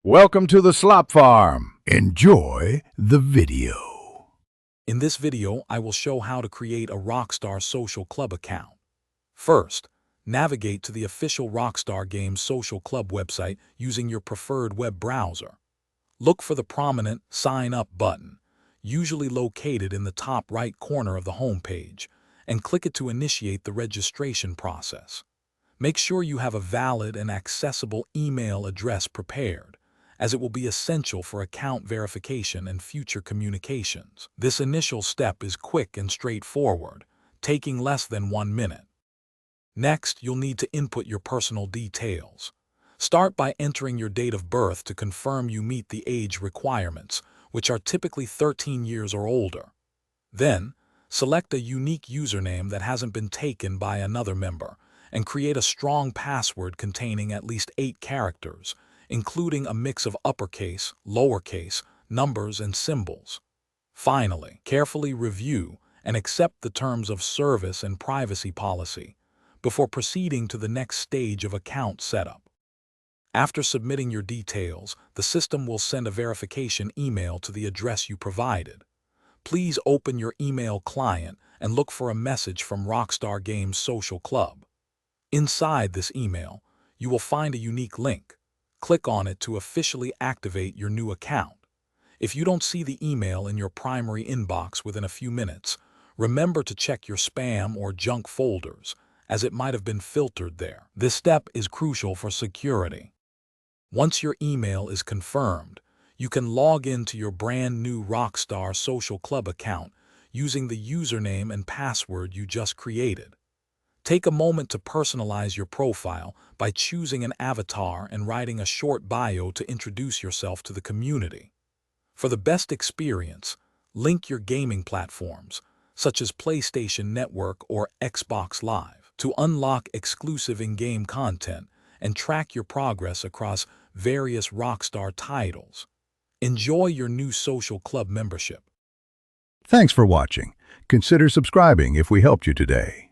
Welcome to the Slop Farm. Enjoy the video. In this video, I will show how to create a Rockstar Social Club account. First, navigate to the official Rockstar Games Social Club website using your preferred web browser. Look for the prominent Sign Up button, usually located in the top right corner of the homepage, and click it to initiate the registration process. Make sure you have a valid and accessible email address prepared, as it will be essential for account verification and future communications. This initial step is quick and straightforward, taking less than 1 minute. Next, you'll need to input your personal details. Start by entering your date of birth to confirm you meet the age requirements, which are typically 13 years or older. Then, select a unique username that hasn't been taken by another member, and create a strong password containing at least 8 characters, including a mix of uppercase, lowercase, numbers, and symbols. Finally, carefully review and accept the terms of service and privacy policy before proceeding to the next stage of account setup. After submitting your details, the system will send a verification email to the address you provided. Please open your email client and look for a message from Rockstar Games Social Club. Inside this email, you will find a unique link. Click on it to officially activate your new account. If you don't see the email in your primary inbox within a few minutes, remember to check your spam or junk folders, as it might have been filtered there. This step is crucial for security. Once your email is confirmed, you can log into your brand new Rockstar Social Club account using the username and password you just created. Take a moment to personalize your profile by choosing an avatar and writing a short bio to introduce yourself to the community. For the best experience, link your gaming platforms, such as PlayStation Network or Xbox Live, to unlock exclusive in-game content and track your progress across various Rockstar titles. Enjoy your new social club membership. Thanks for watching. Consider subscribing if we helped you today.